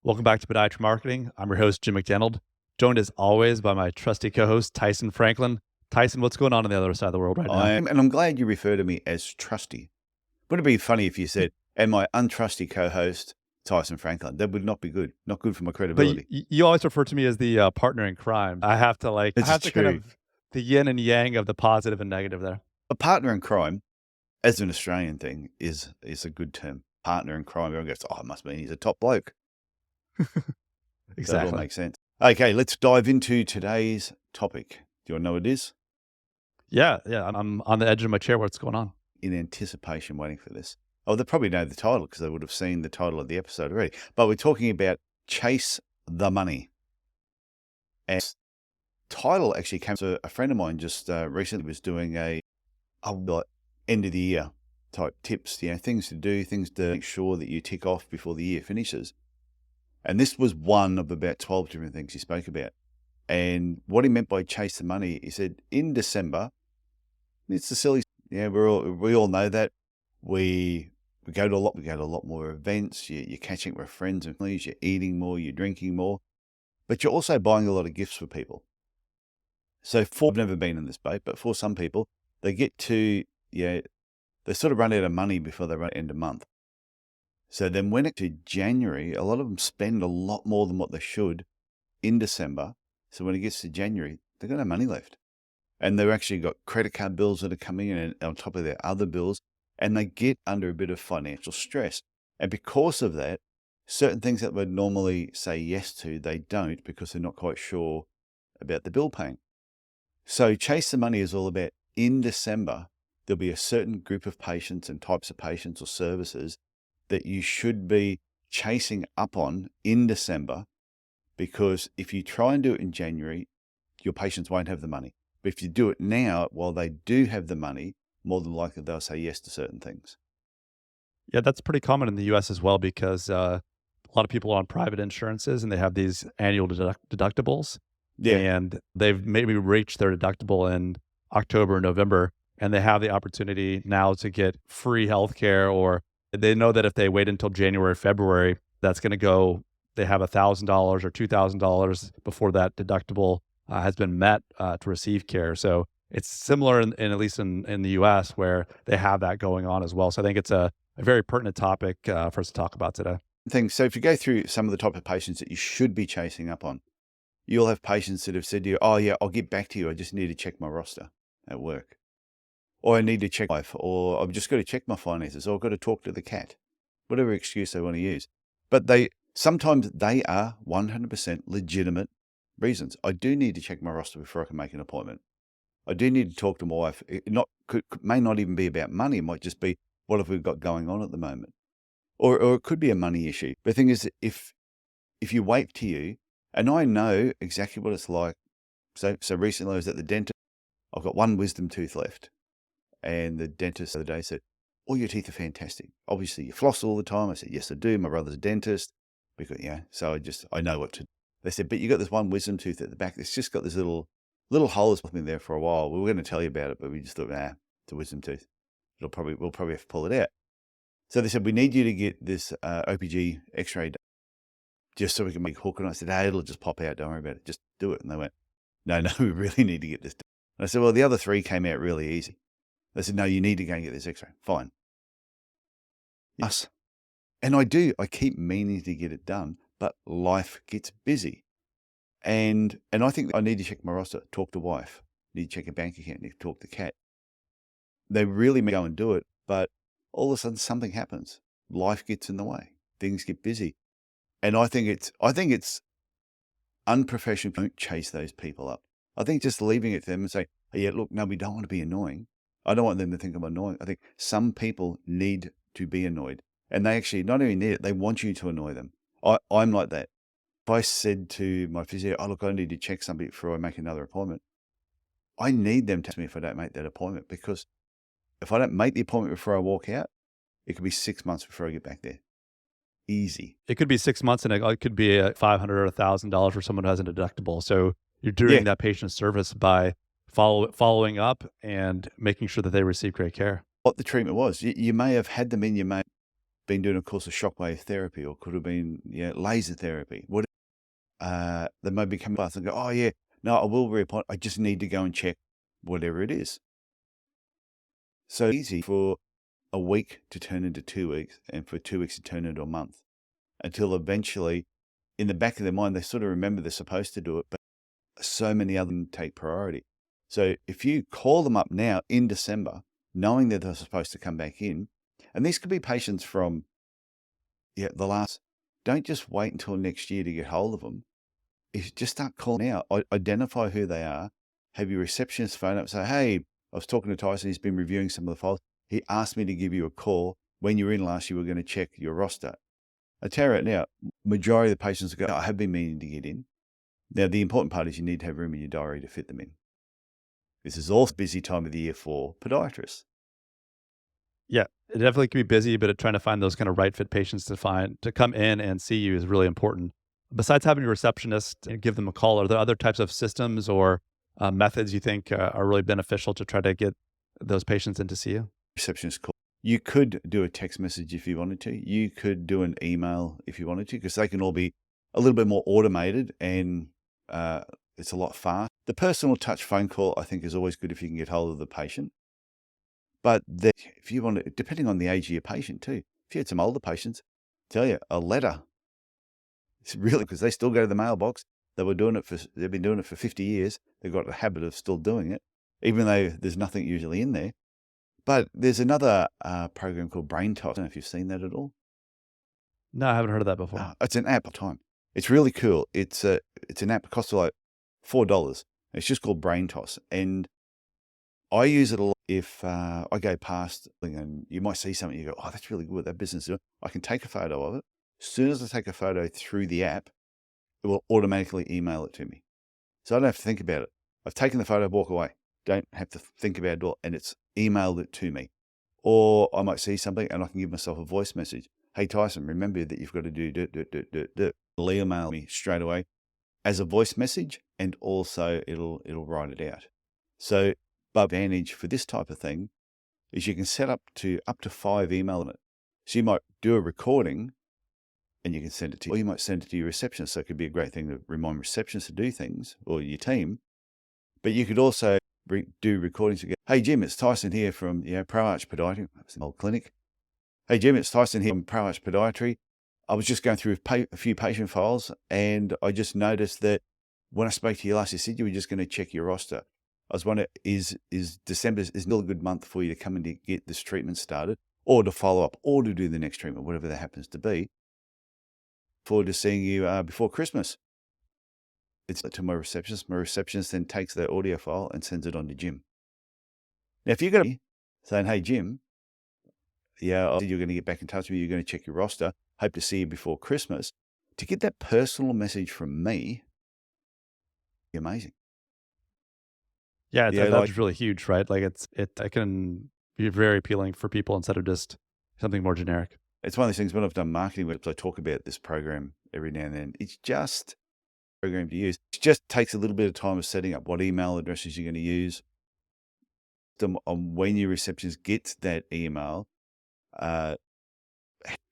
Welcome back to Podiatry Marketing. I'm your host, Jim McDannald, joined as always by my trusty co-host, Tyson Franklin. Tyson, what's going on the other side of the world right now? And I'm glad you refer to me as trusty. Wouldn't it be funny if you said, and my untrusty co-host, Tyson Franklin? That would not be good. Not good for my But you, credibility. you always refer to me as the partner in crime. I have to It's kind true. of the yin and yang of the positive and negative there. A partner in crime, as an Australian thing, is a good term. Partner in crime. Everyone goes, oh, it must mean he's a top bloke. So it all Exactly. makes sense. Okay, let's dive into today's topic. Do you want to know what it is? Yeah. I'm on the edge of my chair. What's going on? In anticipation, waiting for this. Oh, they probably know the title because they would have seen the title of the episode already. But we're talking about Chase the Money. And title actually came to a friend of mine just recently was doing a end of the year type tips, things to do, things to make sure that you tick off before the year finishes. And this was one of about 12 different things he spoke about. And what he meant by chase the money, he said in December, it's the silly, we all know that we go to a lot more events. You're catching up with friends and families, you're eating more, you're drinking more, but you're also buying a lot of gifts for people. So I've never been in this boat, but for some people, they get to, they sort of run out of money before they run end of month. So then when it's to January, a lot of them spend a lot more than what they should in December. So when it gets to January, they've got no money left. And they've actually got credit card bills that are coming in and on top of their other bills, and they get under a bit of financial stress. And because of that, certain things that would normally say yes to, they don't because they're not quite sure about the bill paying. So Chase the Money is all about in December, there'll be a certain group of patients and types of patients or services that you should be chasing up on in December, because if you try and do it in January, your patients won't have the money. But if you do it now, while they do have the money, more than likely they'll say yes to certain things. Yeah, that's pretty common in the US as well because a lot of people are on private insurances and they have these annual deductibles. Yeah. And they've maybe reached their deductible in October or November, and they have the opportunity now to get free healthcare, or they know that if they wait until January, February, that's going to go, they have $1,000 or $2,000 before that deductible has been met to receive care. So it's similar in at least in the US where they have that going on as well. So I think it's a very pertinent topic for us to talk about today. So if you go through some of the type of patients that you should be chasing up on, you'll have patients that have said to you, oh yeah, I'll get back to you. I just need to check my roster at work. Or I need to check life, or I've just got to check my finances, or I've got to talk to the cat, whatever excuse they want to use. But sometimes they are 100% legitimate reasons. I do need to check my roster before I can make an appointment. I do need to talk to my wife. It may not even be about money. It might just be, what have we got going on at the moment? Or it could be a money issue. But the thing is, if you wait to you, and I know exactly what it's like. So recently I was at the dentist. I've got one wisdom tooth left. And the dentist the other day said, all your teeth are fantastic. Obviously you floss all the time. I said, yes, I do. My brother's a dentist. Because, so I know what to do. They said, but you got this one wisdom tooth at the back. It's just got this little hole that's been there for a while. We were going to tell you about it, but we just thought, it's a wisdom tooth. We'll probably have to pull it out. So they said, we need you to get this OPG x-ray done, just so we can make a hook. And I said, it'll just pop out. Don't worry about it. Just do it. And they went, no, we really need to get this done. And I said, well, the other 3 came out really easy. They said, no, you need to go and get this x-ray. Fine. Yes. And I keep meaning to get it done, but life gets busy. And I think I need to check my roster, talk to wife, need to check a bank account, need to talk to cat. They really may go and do it, but all of a sudden something happens. Life gets in the way. Things get busy. And I think it's unprofessional. Don't chase those people up. I think just leaving it to them and say, oh, yeah, look, no, we don't want to be annoying. I don't want them to think I'm annoying. I think some people need to be annoyed. And they actually not only need it, they want you to annoy them. I'm like that. If I said to my physio, oh, look, I need to check something before I make another appointment, I need them to ask me if I don't make that appointment, because if I don't make the appointment before I walk out, it could be 6 months before I get back there. Easy. It could be 6 months, and it could be $500 or $1,000 for someone who has a deductible. So you're doing that patient service by following up and making sure that they receive great care. What the treatment was, you may have had them in, been doing a course of shockwave therapy, or could have been laser therapy. What they may become fast and go, oh yeah, no, I will reappoint. I just need to go and check whatever it is. So easy for a week to turn into 2 weeks, and for 2 weeks to turn into a month, until eventually, in the back of their mind, they sort of remember they're supposed to do it, but so many other things take priority. So if you call them up now in December, knowing that they're supposed to come back in, and these could be patients from the last, don't just wait until next year to get hold of them. Is just start calling out, identify who they are, have your receptionist phone up, say, hey, I was talking to Tyson, he's been reviewing some of the files. He asked me to give you a call. When you were in last, you were going to check your roster. I tell you right now, majority of the patients go, I have been meaning to get in. Now, the important part is you need to have room in your diary to fit them in. This is also a busy time of the year for podiatrists. Yeah, it definitely can be busy, but trying to find those kind of right fit patients to come in and see you is really important. Besides having a receptionist and give them a call, are there other types of systems or methods you think are really beneficial to try to get those patients in to see you? Receptionist call. You could do a text message if you wanted to. You could do an email if you wanted to, because they can all be a little bit more automated, and it's a lot faster. The personal touch phone call, I think, is always good if you can get hold of the patient. But if you want to, depending on the age of your patient too, if you had some older patients, tell you a letter. It's really, because they still go to the mailbox. They've been doing it for 50 years. They've got a habit of still doing it, even though there's nothing usually in there. But there's another program called Brain Toss. I don't know if you've seen that at all. No, I haven't heard of that before. It's an app of time. It's really cool. It's an app. It costs like $4. It's just called Brain Toss, and I use it a lot if I go past and you might see something. You go, oh, that's really good. That business is doing. I can take a photo of it. As soon as I take a photo through the app, it will automatically email it to me. So I don't have to think about it. I've taken the photo, walk away. Don't have to think about it all, and it's emailed it to me. Or I might see something and I can give myself a voice message. Hey, Tyson, remember that you've got to do. It'll email me straight away as a voice message, and also it'll write it out. So, but advantage for this type of thing is you can set up to 5 email in it. So you might do a recording and you can send it to, or you might send it to your receptionist. So it could be a great thing to remind receptionists to do things, or your team. But you could also do recordings again. Hey, Jim, it's Tyson here from ProArch Podiatry. That's an old clinic. Hey, Jim, it's Tyson here from ProArch Podiatry. I was just going through a few patient files, and I just noticed that when I spoke to you last, you said you were just going to check your roster. I was wondering, is December is still a good month for you to come in to get this treatment started, or to follow up, or to do the next treatment, whatever that happens to be. Forward to seeing you before Christmas. It's to my receptionist. My receptionist then takes that audio file and sends it on to Jim. Now, if you're going to be saying, hey, Jim, I said you're going to get back in touch with me, you're going to check your roster, hope to see you before Christmas, to get that personal message from me, amazing. Yeah, that's really huge, right? Like it can be very appealing for people instead of just something more generic. It's one of those things when I've done marketing webs, I talk about this program every now and then. It's just a program to use. It just takes a little bit of time of setting up what email addresses you're going to use. On when your receptionist gets that email,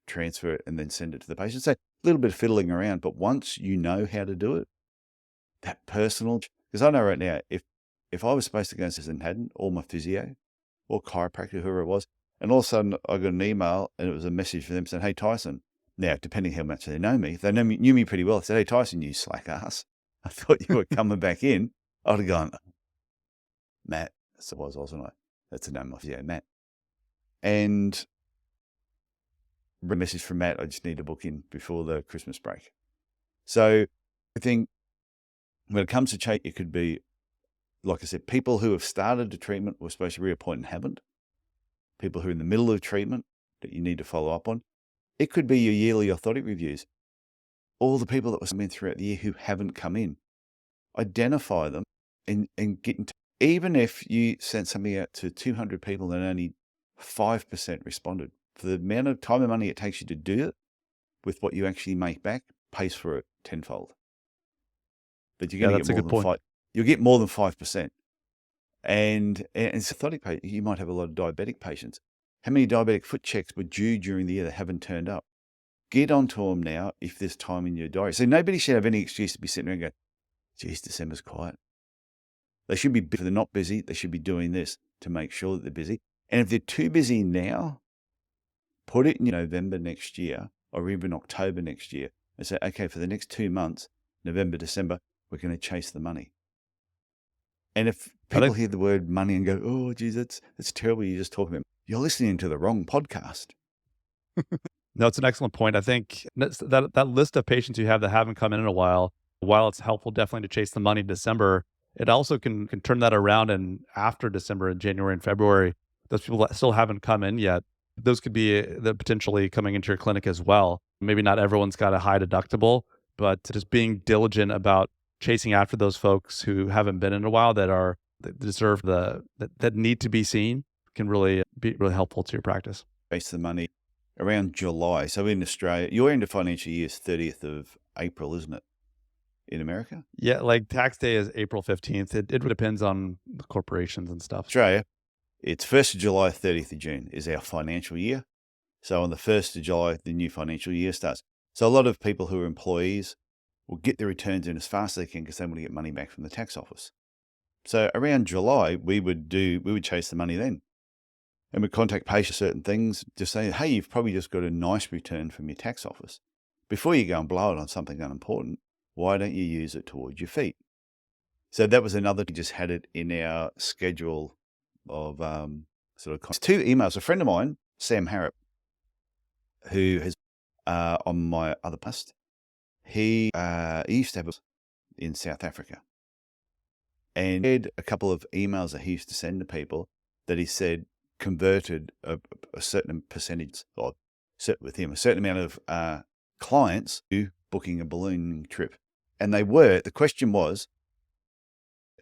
transfer it and then send it to the patient. So a little bit of fiddling around, but once you know how to do it, that personal, because I know right now, if I was supposed to go and hadn't, or my physio or chiropractor, whoever it was, and all of a sudden I got an email and it was a message for them saying, hey, Tyson. Now, depending how much they know me, if they knew me pretty well. I said, hey, Tyson, you slack ass. I thought you were coming back in. I'd have gone, Matt. So I was, wasn't I? That's the name of my physio, Matt. And a message from Matt, I just need to book in before the Christmas break. So I think when it comes to change, it could be, like I said, people who have started the treatment were supposed to reappoint and haven't. People who are in the middle of treatment that you need to follow up on. It could be your yearly orthotic reviews. All the people that were coming in throughout the year who haven't come in. Identify them and get into, even if you sent something out to 200 people and only 5% responded, for the amount of time and money it takes you to do it, with what you actually make back, pays for it tenfold. But you're going to get more than 5%. You'll get more than 5%. And it's orthotic patients. You might have a lot of diabetic patients. How many diabetic foot checks were due during the year that haven't turned up? Get onto them now if there's time in your diary. So nobody should have any excuse to be sitting around going, geez, December's quiet. They should be, if they're not busy, they should be doing this to make sure that they're busy. And if they're too busy now, put it in November next year or even October next year and say, okay, for the next 2 months, November, December, we're going to chase the money. And if people hear the word money and go, oh, geez, that's terrible, you're just talking about, you're listening to the wrong podcast. No, it's an excellent point. I think that list of patients you have that haven't come in a while it's helpful definitely to chase the money in December, it also can turn that around, and after December and January and February, those people that still haven't come in yet, those could be potentially coming into your clinic as well. Maybe not everyone's got a high deductible, but just being diligent about chasing after those folks who haven't been in a while that deserve that need to be seen can really be really helpful to your practice. Chase the money around July. So in Australia, your end of financial year is 30th of April, isn't it? In America? Yeah, like tax day is April 15th. It depends on the corporations and stuff. Australia, it's 1st of July, 30th of June is our financial year. So on the 1st of July, the new financial year starts. So a lot of people who are employees will get their returns in as fast as they can because they want to get money back from the tax office. So around July, we would chase the money then. And we'd contact patients certain things, just saying, hey, you've probably just got a nice return from your tax office. Before you go and blow it on something unimportant, why don't you use it towards your feet? So that was another, we just had it in our schedule of 2 emails. A friend of mine, Sam Harrop, who has on my other post, he used to have in South Africa. And he had a couple of emails that he used to send to people that he said converted a certain percentage, or with him, a certain amount of clients to booking a ballooning trip. And the question was,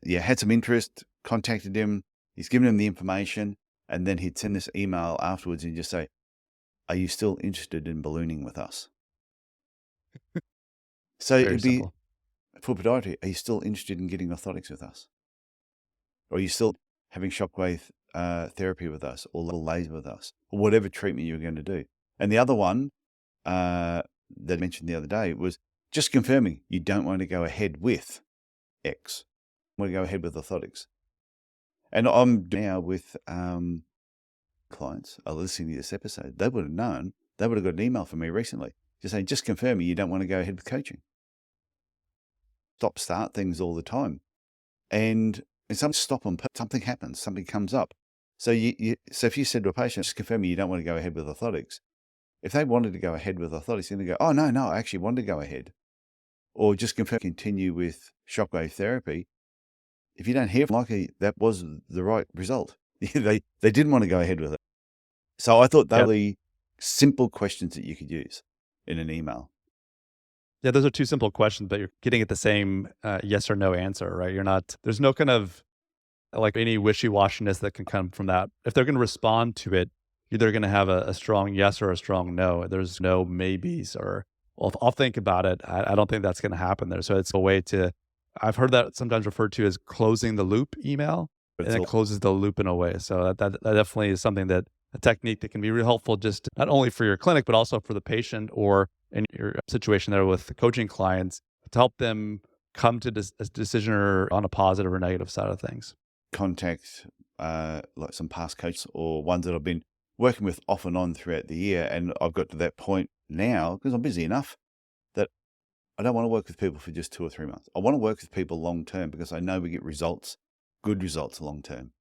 had some interest, contacted him, he's given him the information, and then he'd send this email afterwards and just say, are you still interested in ballooning with us? So Very simple. For podiatry, are you still interested in getting orthotics with us? Or are you still having shockwave therapy with us, or laser with us, or whatever treatment you're going to do? And the other one that I mentioned the other day was just confirming you don't want to go ahead with X. You want to go ahead with orthotics. And I'm now with clients are listening to this episode. They would have known, they would have got an email from me recently just saying, just confirming you don't want to go ahead with coaching. Start things all the time. And some stop them, something happens, something comes up. So so if you said to a patient, just confirming you don't want to go ahead with orthotics, if they wanted to go ahead with orthotics, they're going to go, oh, no, I actually want to go ahead. Or just continue with shockwave therapy. If you don't hear from likely that was the right result. They didn't want to go ahead with it. So I thought they were simple questions that you could use in an email. Yeah, those are two simple questions, but you're getting at the same yes or no answer, right? There's no kind of like any wishy-washiness that can come from that. If they're going to respond to it, either going to have a strong yes or a strong no. There's no maybes or, well, I'll think about it. I don't think that's going to happen there. So it's a way to, I've heard that sometimes referred to as closing the loop email, and it closes the loop in a way. So that definitely is something a technique that can be really helpful, just not only for your clinic, but also for the patient, or in your situation there with the coaching clients, to help them come to a decision or on a positive or negative side of things. Contact like some past coaches or ones that I've been working with off and on throughout the year. And I've got to that point now, because I'm busy enough, that I don't want to work with people for just 2 or 3 months. I want to work with people long term, because I know we get results, good results long term.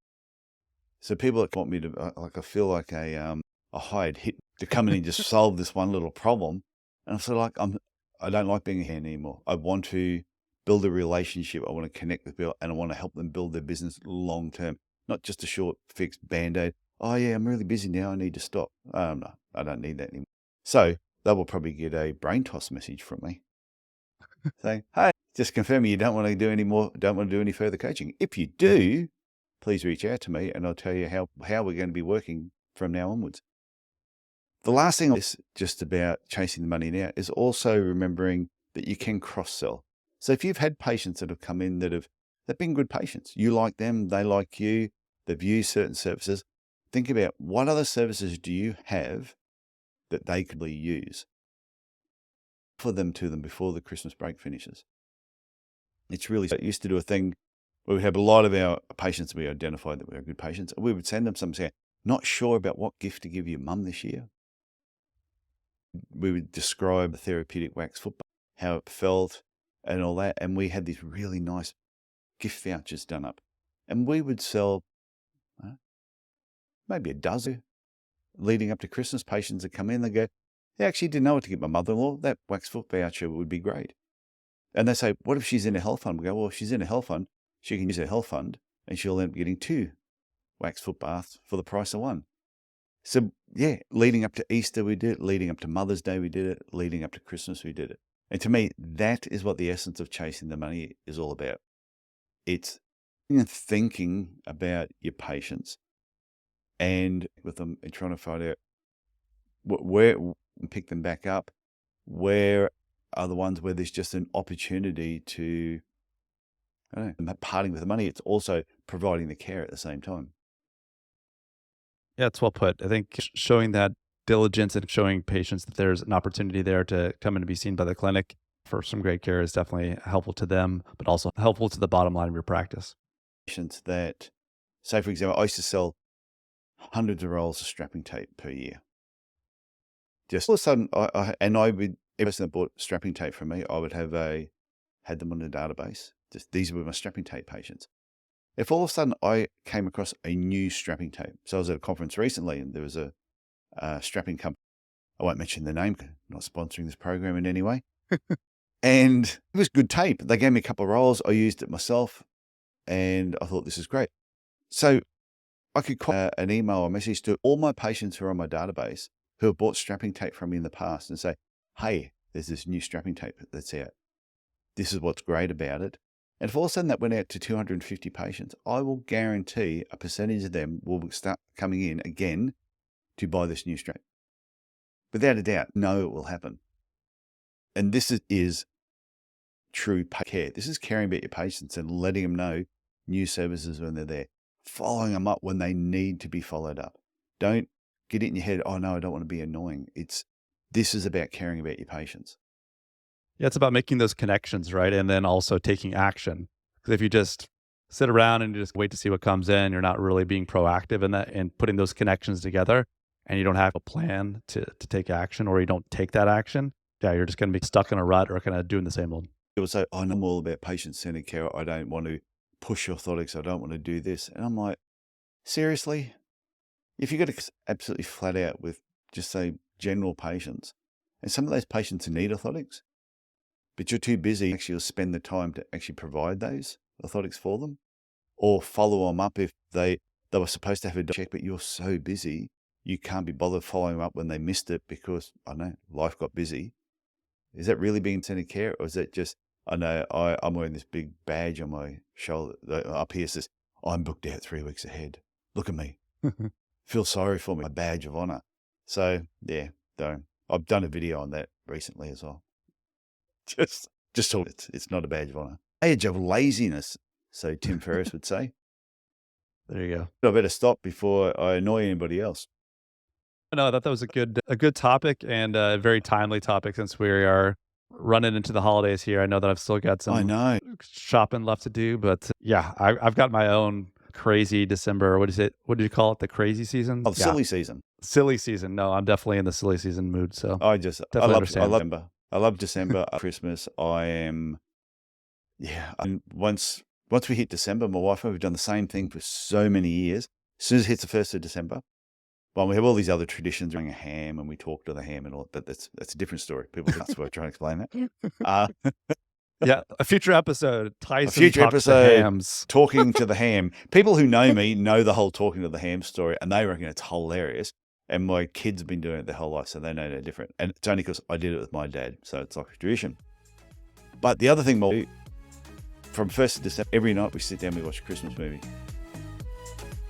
So people that want me to, I feel like a hired hit to come in and just solve this one little problem. And I'm sort of like, I don't like being a hand anymore. I want to build a relationship. I want to connect with people, and I want to help them build their business long term, not just a short fixed band-aid. Oh yeah, I'm really busy now, I need to stop. No, I don't need that anymore. So they will probably get a brain toss message from me saying, hey, just confirming you don't want to do any further coaching. If you do, please reach out to me and I'll tell you how we're going to be working from now onwards. The last thing is just about chasing the money now is also remembering that you can cross-sell. So if you've had patients that have come in they've been good patients, you like them, they like you, they've used certain services, think about what other services do you have that they could use. Offer them to them before the Christmas break finishes. It's really, I used to do a thing where we have a lot of our patients, we identified that we were good patients, and we would send them something saying, not sure about what gift to give your mum this year. We would describe the therapeutic wax foot bath, how it felt and all that. And we had these really nice gift vouchers done up. And we would sell maybe a dozen leading up to Christmas. Patients that come in, they go, they actually didn't know what to give my mother-in-law. That wax foot voucher would be great. And they say, what if she's in a health fund? We go, well, if she's in a health fund, she can use her health fund and she'll end up getting 2 wax foot baths for the price of 1. So yeah, leading up to Easter, we did it. Leading up to Mother's Day, we did it. Leading up to Christmas, we did it. And to me, that is what the essence of chasing the money is all about. It's thinking about your patients and with them and trying to find out where and pick them back up. Where are the ones where there's just an opportunity to, I don't know, parting with the money. It's also providing the care at the same time. Yeah, it's well put. I think showing that diligence and showing patients that there's an opportunity there to come in and be seen by the clinic for some great care is definitely helpful to them, but also helpful to the bottom line of your practice. Patients that, say for example, I used to sell hundreds of rolls of strapping tape per year. Just all of a sudden, I would, every person that bought strapping tape from me, I would had them on a database. Just these were my strapping tape patients. If all of a sudden I came across a new strapping tape, so I was at a conference recently and there was a strapping company. I won't mention the name, not sponsoring this program in any way. And it was good tape. They gave me a couple of rolls. I used it myself and I thought this is great. So I could call an email or message to all my patients who are on my database who have bought strapping tape from me in the past and say, hey, there's this new strapping tape that's out. This is what's great about it. And if all of a sudden that went out to 250 patients, I will guarantee a percentage of them will start coming in again to buy this new strap. Without a doubt, no, it will happen. And this is true care. This is caring about your patients and letting them know new services when they're there, following them up when they need to be followed up. Don't get it in your head, oh no, I don't want to be annoying. This is about caring about your patients. Yeah, it's about making those connections, right? And then also taking action. Because if you just sit around and you just wait to see what comes in, you're not really being proactive in that and putting those connections together, and you don't have a plan to take action, or you don't take that action, yeah, you're just going to be stuck in a rut or kind of doing the same old. People say, oh, I'm all about patient-centered care. I don't want to push orthotics. I don't want to do this. And I'm like, seriously? If you got to absolutely flat out with just say general patients, and some of those patients need orthotics, but you're too busy actually to spend the time to actually provide those orthotics for them or follow them up if they were supposed to have a check, but you're so busy, you can't be bothered following them up when they missed it because, I don't know, life got busy. Is that really being centered care? Or is that just, I know I'm wearing this big badge on my shoulder up here says, I'm booked out 3 weeks ahead. Look at me. Feel sorry for me, my badge of honor. So yeah, I've done a video on that recently as well. Just so it's not a badge of honor. Badge of laziness, so Tim Ferriss would say. There you go. I better stop before I annoy anybody else. No, I thought that was a good topic and a very timely topic since we are running into the holidays here. I know that I've still got some shopping left to do, but yeah, I've got my own crazy December. What is it? What do you call it? The crazy season? Oh, silly season. Silly season. No, I'm definitely in the silly season mood. So I love December. I love December, Christmas. And once we hit December, my wife and I have done the same thing for so many years. As soon as it hits the 1st of December, well, we have all these other traditions, bring a ham and we talk to the ham and all, but that's a different story. People that's why I try to explain that. Yeah, a future episode. Tyson talks to hams. Talking to the ham. People who know me know the whole talking to the ham story, and they reckon it's hilarious. And my kids have been doing it their whole life, so they know no different. And it's only because I did it with my dad, so it's like a tradition. But the other thing, from 1st of December, every night we sit down, we watch a Christmas movie.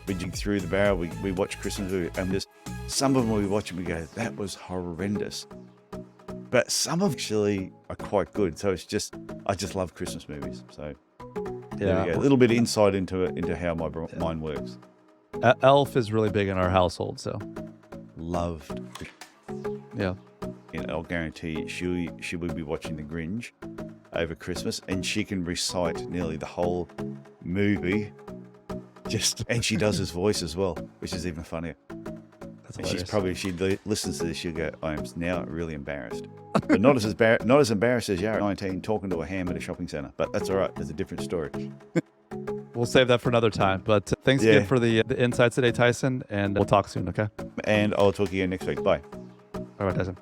We dig through the barrel, we watch Christmas movie, and just some of them we watch and we go, that was horrendous. But some of them actually are quite good. So I just love Christmas movies. So there we go. A little bit of insight into how my mind works. Elf is really big in our household, so Loved. yeah. I'll guarantee she will be watching The Grinch over Christmas, and she can recite nearly the whole movie. And she does his voice as well, which is even funnier. That's And hilarious. she listens to this, she'll go, I am now really embarrassed. But not as embarrassed as you're at 19 talking to a ham at a shopping centre. But that's all right. There's a different story. We'll save that for another time. But thanks Yeah. again for the insights today, Tyson, and we'll talk soon, okay? And I'll talk to you next week. Bye. All right, Tyson.